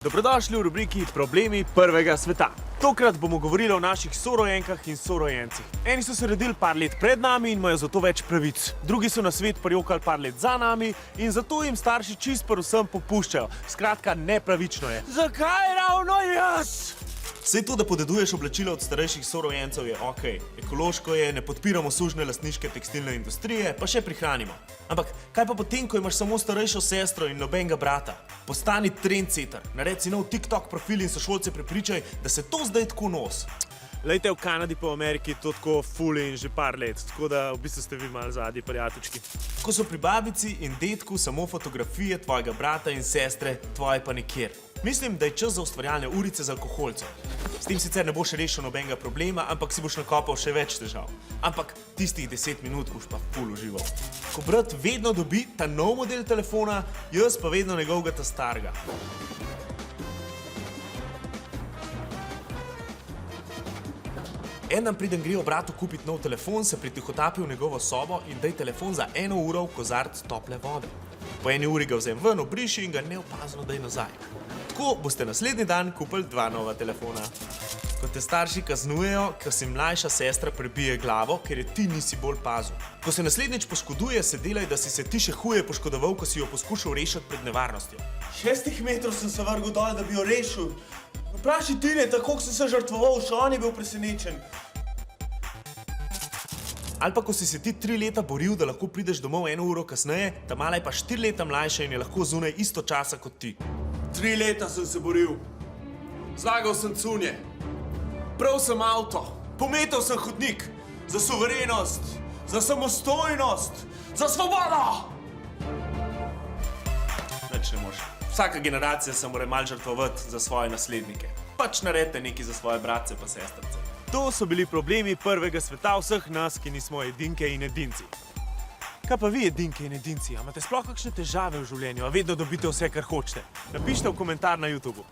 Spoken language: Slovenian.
Dobrodošli v rubriki Problemi prvega sveta. Tokrat bomo govorili o naših sorojenkah in sorojencih. Eni so se rodili par let pred nami in imajo zato več pravic. Drugi so na svet prijokali par let za nami in zato jim starši čist pa vsem popuščajo. Skratka, nepravično je. Zakaj ravno jaz? Vse to, da podeduješ oblačila od starejših sorojencev, je okej. Ekološko je, ne podpiramo sužne lastniške tekstilne industrije, pa še prihranimo. Ampak kaj pa potem, ko imaš samo starejšo sestro in nobenega brata? Postani trendsetter, naredi si nov TikTok profil in sošolce prepričaj, da se to zdaj tako nos. Lejte, v Kanadi pa v Ameriki to tako fuli in že par let, tako da v bistvu ste vi malo zadnji prijateljčki. Ko so pri babici in detku samo fotografije tvojega brata in sestre, tvoje pa nikjer. Mislim, da je čas za ustvarjalne urice z alkoholcev. S tem sicer ne boš rešil nobenega problema, ampak si boš nakopal še več težav. Ampak tistih 10 minut boš pa ful užival. Ko brat vedno dobi ta nov model telefona, jaz pa vedno njegovega ta starega. En dan preden grejo bratu kupiti nov telefon, se pritihotapi v njegovo sobo in daj telefon za 1 uro v kozarc tople vode. Po 1 uri ga vzem ven, obriši in ga neopazno daj nazaj. Tako boste naslednji dan kupili 2 nova telefona. Ko te starši kaznujejo, ko si mlajša sestra prebije glavo, ker je ti nisi bolj pazil. Ko se naslednjič poškoduje, se delaj, da si se ti še huje poškodoval, ko si jo poskušal rešiti pred nevarnostjo. 6 metrov sem se vrgel dol, da bi jo rešil. Vprašaj Tine, tako sem se žrtvoval, še on je bil presenečen. Ali pa ko si se ti 3 leta boril, da lahko prideš domov 1 uro kasneje, ta mala je pa 4 leta mlajša in je lahko zunaj isto časa kot ti. 3 leta sem se boril. Zlagal sem cunje. Prav sem avto. Pometal sem hodnik. Za suverenost. Za samostojnost. Za svobodo! Nič ne moš. Vsaka generacija se mora malo žrtvovati za svoje naslednike. Pač naredite nekaj za svoje bratce pa sestrce. To so bili problemi prvega sveta vseh nas, ki nismo edinke in edinci. Kaj pa vi, edinke in edinci? A imate sploh kakšne težave v življenju? A vedno dobite vse, kar hočete? Napišite v komentar na YouTubu.